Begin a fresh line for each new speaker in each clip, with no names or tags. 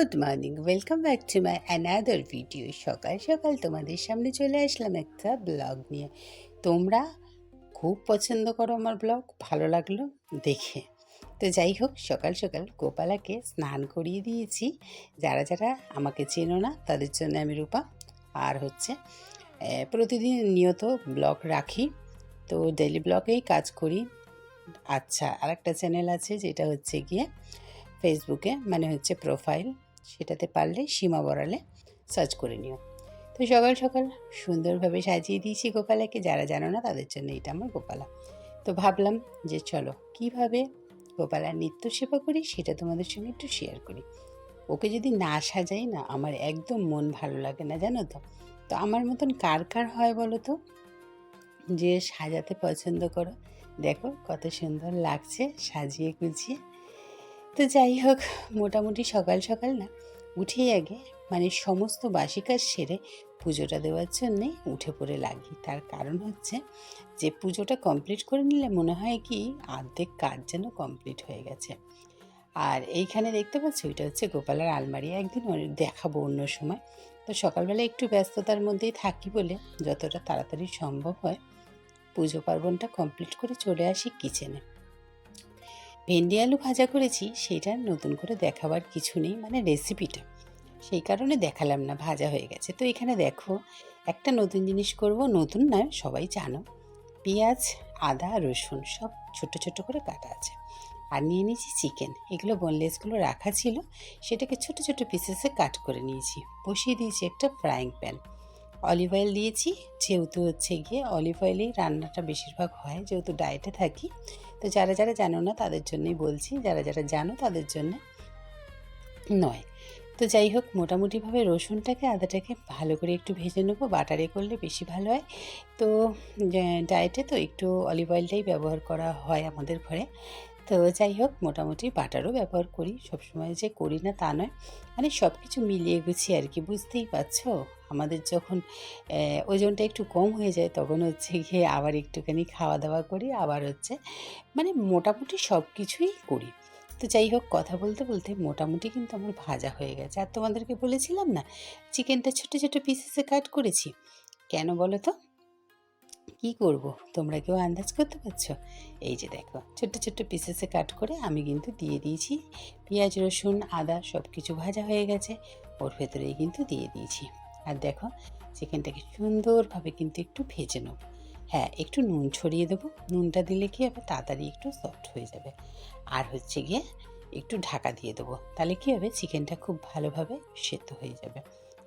Good morning, welcome back to my another video. সকাল সকাল তোমাদের সামনে চলে আসলাম একটা ব্লগ নিয়ে। তোমরা খুব পছন্দ করো আমার ব্লগ, ভালো লাগলো দেখে। তো যাই হোক, সকাল সকাল গোপালাকে স্নান করিয়ে দিয়েছি। যারা যারা আমাকে চেনো না তাদের জন্য আমি রূপা। আর হচ্ছে প্রতিদিন নিয়ত ব্লগ রাখি, তো ডেইলি ব্লগেই কাজ করি। আচ্ছা, আরেকটা চ্যানেল আছে যেটা হচ্ছে গিয়ে ফেসবুকে, মানে হচ্ছে প্রোফাইল, সেটাতে পারলে সীমা বড়ালে সার্চ করে নিও। তো সকাল সকাল সুন্দরভাবে সাজিয়ে দিয়েছি গোপালাকে। যারা জানো না তাদের জন্য এটা আমার গোপালা। তো ভাবলাম যে চলো কীভাবে গোপালার নিত্য সেবা করি সেটা তোমাদের সঙ্গে একটু শেয়ার করি। ওকে যদি না সাজাই না, আমার একদম মন ভালো লাগে না, জানো তো। তো আমার মতন কার কার হয় বলো তো, যে সাজাতে পছন্দ করো। দেখো কত সুন্দর লাগছে সাজিয়ে গুছিয়ে। তো যাই হোক, মোটামুটি সকাল সকাল না উঠেই আগে মানে সমস্ত বাসি কাজ সেরে পুজোটা দেওয়ার জন্যে উঠে পড়ে লাগি। তার কারণ হচ্ছে যে পুজোটা কমপ্লিট করে নিলে মনে হয় কি অর্ধেক কাজ যেন কমপ্লিট হয়ে গেছে। আর এইখানে দেখতে পাচ্ছি ওইটা হচ্ছে গোপালের আলমারি, একদিন দেখাবো অন্য সময়। তো সকালবেলা একটু ব্যস্ততার মধ্যেই থাকি বলে যতটা তাড়াতাড়ি সম্ভব হয় পুজো পার্বণটা কমপ্লিট করে চলে আসি কিচেনে। ভেন্ডি আলু ভাজা করেছি, সেটা নতুন করে দেখাবার কিছু নেই, মানে রেসিপিটা সেই কারণে দেখালাম না, ভাজা হয়ে গেছে। তো এখানে দেখো একটা নতুন জিনিস করব, নতুন নয় সবাই জানো। পেঁয়াজ, আদা, রসুন সব ছোট ছোট করে কাটা আছে। আর নিয়ে নিয়েছি চিকেন, এগুলো বোনলেসগুলো রাখা ছিল, সেটাকে ছোট ছোট পিসেসে কাট করে নিয়েছি। বসিয়ে দিয়েছি একটা ফ্রাইং প্যান, অলিভ অয়েল দিয়েছি, যেহেতু হচ্ছে গিয়ে অলিভ অয়েলেই রান্নাটা বেশিরভাগ হয়, যেহেতু ডায়েটে থাকি। তো যারা যারা জানো না তাদের জন্যই বলছি, যারা যারা জানো তাদের জন্য নয়। তো যাই হোক, মোটামুটিভাবে রসুনটাকে আদাটাকে ভালো করে একটু ভেজে নেবো, বাটারে করলে বেশি ভালো হয়। তো ডায়েটে তো একটু অলিভ অয়েলটাই ব্যবহার করা হয় আমাদের ঘরে। তো যাই হোক, মোটামুটি বাটারও ব্যবহার করি, সবসময় যে করি না তা নয়, মানে সব কিছু মিলিয়ে গুছিয়ে আর কি। বুঝতেই পারছো, আমাদের যখন ওজনটা একটু কম হয়ে যায় তখন হচ্ছে গিয়ে আবার একটুখানি খাওয়া দাওয়া করি, আবার হচ্ছে মানে মোটামুটি সব কিছুই করি। তো যাই হোক, কথা বলতে বলতে মোটামুটি কিন্তু আমার ভাজা হয়ে গেছে। আর তোমাদেরকে বলেছিলাম না চিকেনটা ছোটো ছোটো পিসেসে কাট করেছি, কেন বলো তো? কী করব, তোমরা কেউ আন্দাজ করতে পারছো? এই যে দেখো, ছোট্ট ছোট্ট পিসেসে কাট করে আমি কিন্তু দিয়ে দিয়েছি। পেঁয়াজ, রসুন, আদা সব কিছু ভাজা হয়ে গেছে, ওর ভেতরেই কিন্তু দিয়ে দিয়েছি। আর দেখো, চিকেনটাকে সুন্দরভাবে কিন্তু একটু ভেজে নেব। হ্যাঁ, একটু নুন ছড়িয়ে দেবো, নুনটা দিলে কি হবে তাড়াতাড়ি একটু সফট হয়ে যাবে। আর হচ্ছে গিয়ে একটু ঢাকা দিয়ে দেবো, তাহলে কী হবে চিকেনটা খুব ভালোভাবে সেদ্ধ হয়ে যাবে,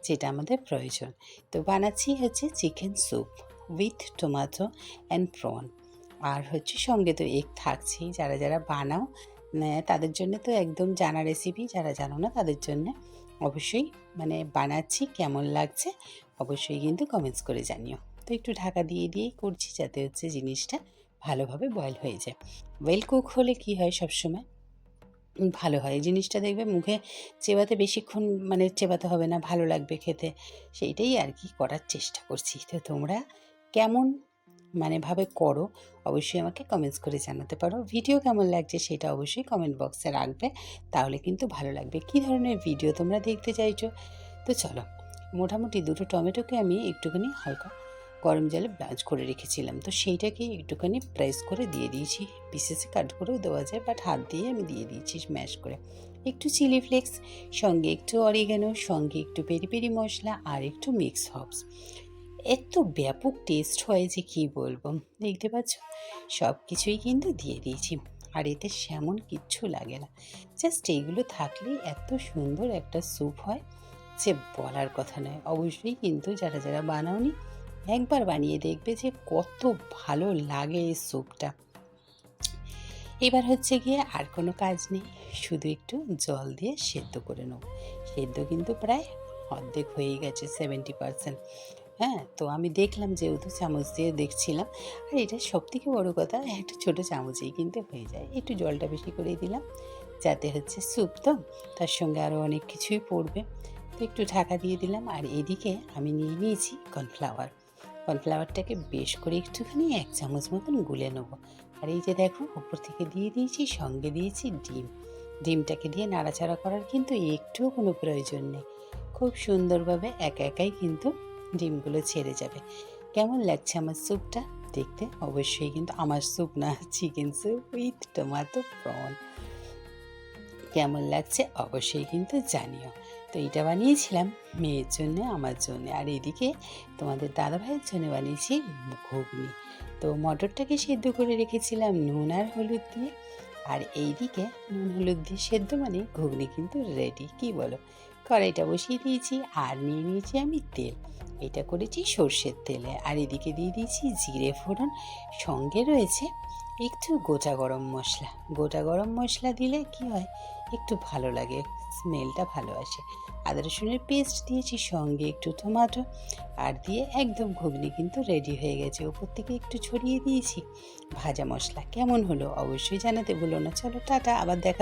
যেটা আমাদের প্রয়োজন। তো বানাচ্ছি হচ্ছে chicken soup with tomato and prawn. আর হচ্ছে সঙ্গে তো এগ থাকছেই। যারা যারা বানাও তাদের জন্য তো একদম জানা রেসিপি, যারা জানো না তাদের জন্য অবশ্যই মানে বানাচ্ছি, কেমন লাগছে অবশ্যই কিন্তু কমেন্টস করে জানিও। তো একটু ঢাকা দিয়ে দিয়েই করছি, যাতে হচ্ছে জিনিসটা ভালোভাবে বয়েল হয়ে যায়। ওয়েল কুক হলে কি হয় সবসময় ভালো হয় জিনিসটা, দেখবে মুখে চেবাতে বেশিক্ষণ মানে চেবাতে হবে না, ভালো লাগবে খেতে। সেইটাই আর কি করার চেষ্টা করছি। তো তোমরা কেমন মানে ভাবে করো অবশ্যই আমাকে কমেন্টস করে জানাতে পারো। ভিডিও কেমন লাগছে সেটা অবশ্যই কমেন্ট বক্সে রাখবে, তাহলে কিন্তু ভালো লাগবে। কী ধরনের ভিডিও তোমরা দেখতে চাইছো। তো চলো, মোটামুটি দুটো টমেটোকে আমি একটুখানি হালকা গরম জলে ব্লাঞ্চ করে রেখেছিলাম, তো সেইটাকে একটুখানি প্রেস করে দিয়ে দিয়েছি। পিসেসে কাট করেও দেওয়া যায়, বাট হাত দিয়ে আমি দিয়ে দিয়েছি ম্যাশ করে। একটু চিলি ফ্লেক্স, সঙ্গে একটু অরিগানো, সঙ্গে একটু পেরি পেরি মশলা, আর একটু মিক্স হার্বস। এত ব্যাপক টেস্ট হয় যে কী বলবো। দেখতে পাচ্ছ সব কিছুই কিন্তু দিয়ে দিয়েছি, আর এতে সেমন কিচ্ছু লাগে না, জাস্ট এইগুলো থাকলেই এত সুন্দর একটা স্যুপ হয় যে বলার কথা নয়। অবশ্যই কিন্তু যারা যারা বানাওনি একবার বানিয়ে দেখবে যে কত ভালো লাগে এই স্যুপটা। এবার হচ্ছে গিয়ে আর কোনো কাজ নেই, শুধু একটু জল দিয়ে সেদ্ধ করে নেব। সেদ্ধ কিন্তু প্রায় অর্ধেক হয়েই গেছে, 70%। হ্যাঁ, তো আমি দেখলাম যেহেতু চামচ দিয়ে দেখছিলাম, আর এটা সবথেকে বড় কথা, একটা ছোটো চামচেই কিন্তু হয়ে যায়। একটু জলটা বেশি করেই দিলাম, যাতে হচ্ছে স্যুপ তো তার সঙ্গে আরও অনেক কিছুই পড়বে। তো একটু ঢাকা দিয়ে দিলাম। আর এদিকে আমি নিয়ে নিয়েছি কর্নফ্লাওয়ার। কর্নফ্লাওয়ারটাকে বেশ করে একটুখানি 1 চামচ মতন গুলে নেবো। আর এই যে দেখো, ওপর থেকে দিয়ে দিয়েছি, সঙ্গে দিয়েছি ডিম। ডিমটাকে দিয়ে নাড়াচাড়া করার কিন্তু একটুও কোনো প্রয়োজন নেই। খুব সুন্দরভাবে একা একাই কিন্তু ডিমগুলো ছেড়ে যাবে। কেমন লাগছে আমার স্যুপটা দেখতে? অবশ্যই কিন্তু আমার স্যুপ না, chicken soup with tomato prawn. কেমন লাগছে অবশ্যই কিন্তু জানিও। তো এটা বানিয়েছিলাম মেয়ের জন্যে, আমার জন্যে, আর এদিকে তোমাদের দাদাভাইয়ের জন্য বানিয়েছি ঘুগনি। তো মটরটাকে সেদ্ধ করে রেখেছিলাম নুন আর হলুদ দিয়ে, আর এইদিকে নুন হলুদ দিয়ে সেদ্ধ মানে ঘুগনি কিন্তু রেডি, কি বলো? কড়াইটা বসিয়ে দিয়েছি আর নিয়ে নিয়েছি আমি তেল। এটা করেছি সর্ষের তেলে, আর এদিকে দিয়ে দিয়েছি জিরে ফোড়ন, সঙ্গে রয়েছে একটু গোটা গরম মশলা। গোটা গরম মশলা দিলে কি হয়, একটু ভালো লাগে, স্মেলটা ভালো আসে। আদা রসুনের পেস্ট দিয়েছি, সঙ্গে একটু টমেটো, আর দিয়ে একদম ঘুগনি কিন্তু রেডি হয়ে গেছে। ওপর থেকে একটু ছড়িয়ে দিয়েছি ভাজা মশলা। কেমন হলো অবশ্যই জানাতে ভুলো না। চলো টাটা, আবার দেখা।